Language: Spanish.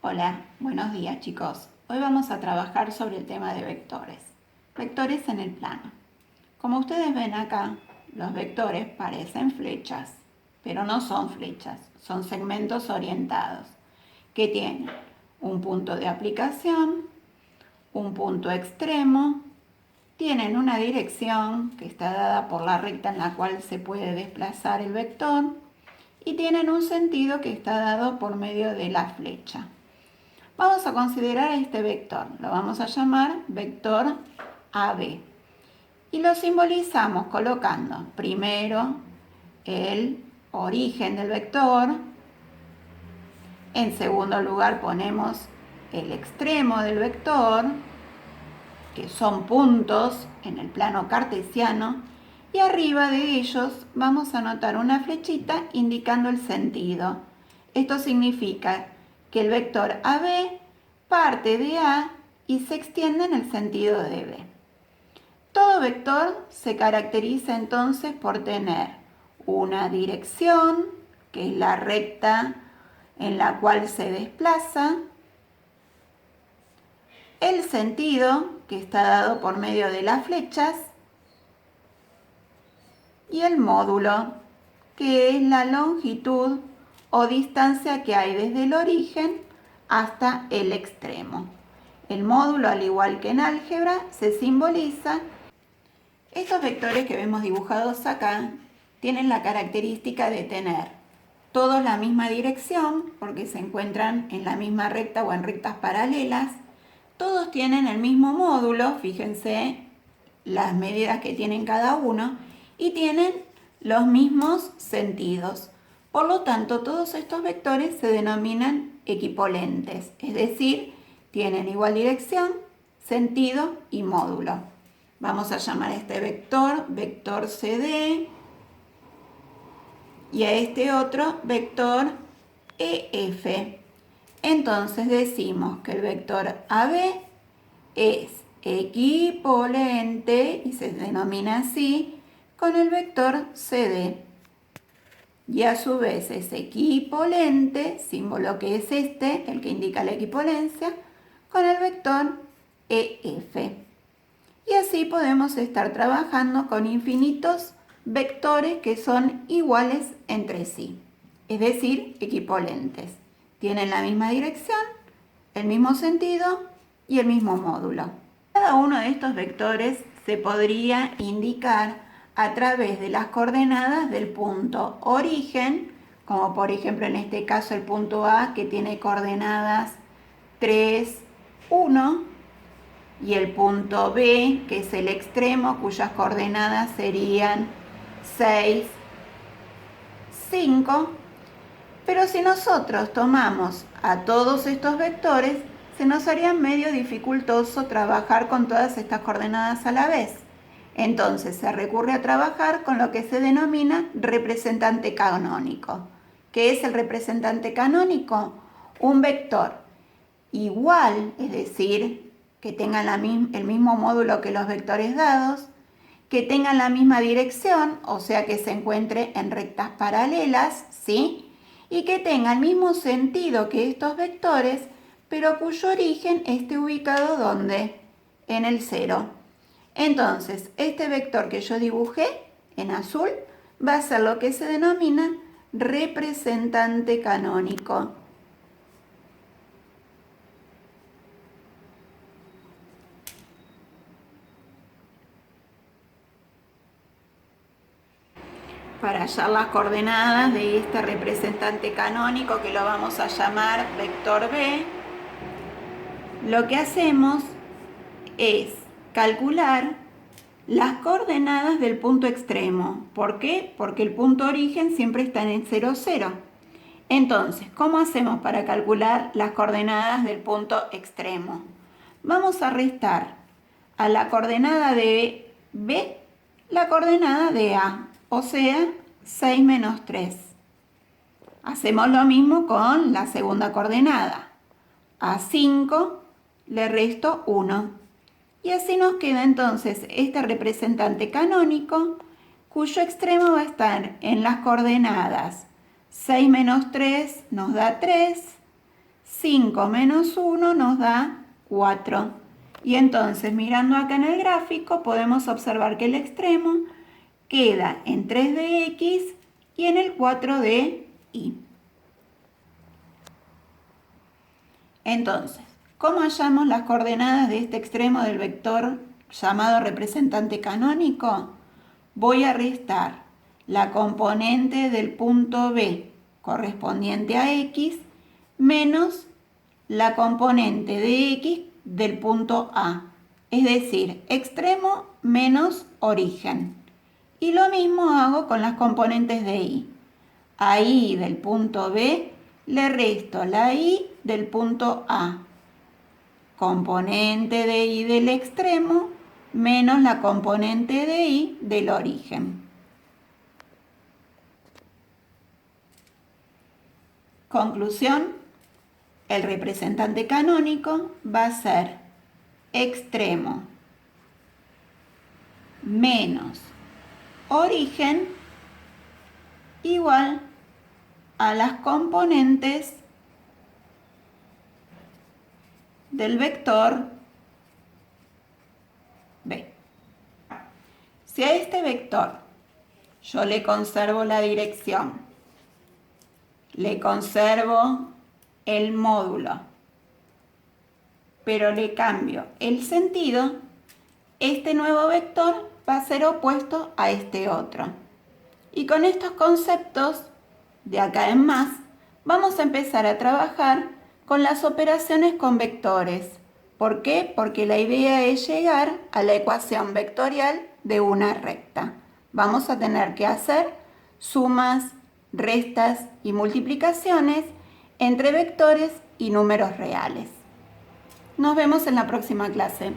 Hola, buenos días chicos. Hoy vamos a trabajar sobre el tema de vectores. Vectores en el plano. Como ustedes ven acá, los vectores parecen flechas, pero no son flechas, son segmentos orientados que tienen un punto de aplicación, un punto extremo, tienen una dirección que está dada por la recta en la cual se puede desplazar el vector y tienen un sentido que está dado por medio de la flecha. Vamos a considerar este vector, lo vamos a llamar vector AB y lo simbolizamos colocando primero el origen del vector, en segundo lugar ponemos el extremo del vector, que son puntos en el plano cartesiano, y arriba de ellos vamos a anotar una flechita indicando el sentido. Esto significa que el vector AB parte de A y se extiende en el sentido de B. Todo vector se caracteriza entonces por tener una dirección, que es la recta en la cual se desplaza, el sentido, que está dado por medio de las flechas, y el módulo, que es la longitud o distancia que hay desde el origen hasta el extremo. El módulo, al igual que en álgebra, se simboliza. Estos vectores que vemos dibujados acá tienen la característica de tener todos la misma dirección, porque se encuentran en la misma recta o en rectas paralelas. Todos tienen el mismo módulo, fíjense las medidas que tienen cada uno, y tienen los mismos sentidos. Por lo tanto, todos estos vectores se denominan equipolentes, es decir, tienen igual dirección, sentido y módulo. Vamos a llamar a este vector vector CD y a este otro vector EF. Entonces decimos que el vector AB es equipolente, y se denomina así, con el vector CD. Y a su vez es equipolente, símbolo que es este, el que indica la equipolencia, con el vector EF. Y así podemos estar trabajando con infinitos vectores que son iguales entre sí, es decir, equipolentes. Tienen la misma dirección, el mismo sentido y el mismo módulo. Cada uno de estos vectores se podría indicar a través de las coordenadas del punto origen, como por ejemplo en este caso el punto A, que tiene coordenadas 3, 1, y el punto B, que es el extremo, cuyas coordenadas serían 6, 5. Pero si nosotros tomamos a todos estos vectores, se nos haría medio dificultoso trabajar con todas estas coordenadas a la vez. Entonces se recurre a trabajar con lo que se denomina representante canónico. ¿Qué es el representante canónico? Un vector igual, es decir, que tengan el mismo módulo que los vectores dados, que tengan la misma dirección, o sea que se encuentre en rectas paralelas, ¿sí? Y que tenga el mismo sentido que estos vectores, pero cuyo origen esté ubicado ¿dónde? En el 0. Entonces, este vector que yo dibujé en azul va a ser lo que se denomina representante canónico. Para hallar las coordenadas de este representante canónico, que lo vamos a llamar vector B, lo que hacemos es calcular las coordenadas del punto extremo. ¿Por qué? Porque el punto origen siempre está en el 0, 0. Entonces, ¿cómo hacemos para calcular las coordenadas del punto extremo? Vamos a restar a la coordenada de B la coordenada de A, o sea, 6 menos 3. Hacemos lo mismo con la segunda coordenada. A 5 le resto 1. Y así nos queda entonces este representante canónico, cuyo extremo va a estar en las coordenadas 6 menos 3 nos da 3, 5 menos 1 nos da 4. Y entonces, mirando acá en el gráfico, podemos observar que el extremo queda en 3 de x y en el 4 de y. Entonces, ¿cómo hallamos las coordenadas de este extremo del vector llamado representante canónico? Voy a restar la componente del punto B correspondiente a x menos la componente de x del punto A, es decir, extremo menos origen. Y lo mismo hago con las componentes de y. A y del punto B le resto la y del punto A, componente de y del extremo menos la componente de y del origen. Conclusión, el representante canónico va a ser extremo menos origen igual a las componentes del vector B. Si a este vector yo le conservo la dirección, le conservo el módulo, pero le cambio el sentido, este nuevo vector va a ser opuesto a este otro. Y con estos conceptos, de acá en más, vamos a empezar a trabajar con las operaciones con vectores. ¿Por qué? Porque la idea es llegar a la ecuación vectorial de una recta. Vamos a tener que hacer sumas, restas y multiplicaciones entre vectores y números reales. Nos vemos en la próxima clase.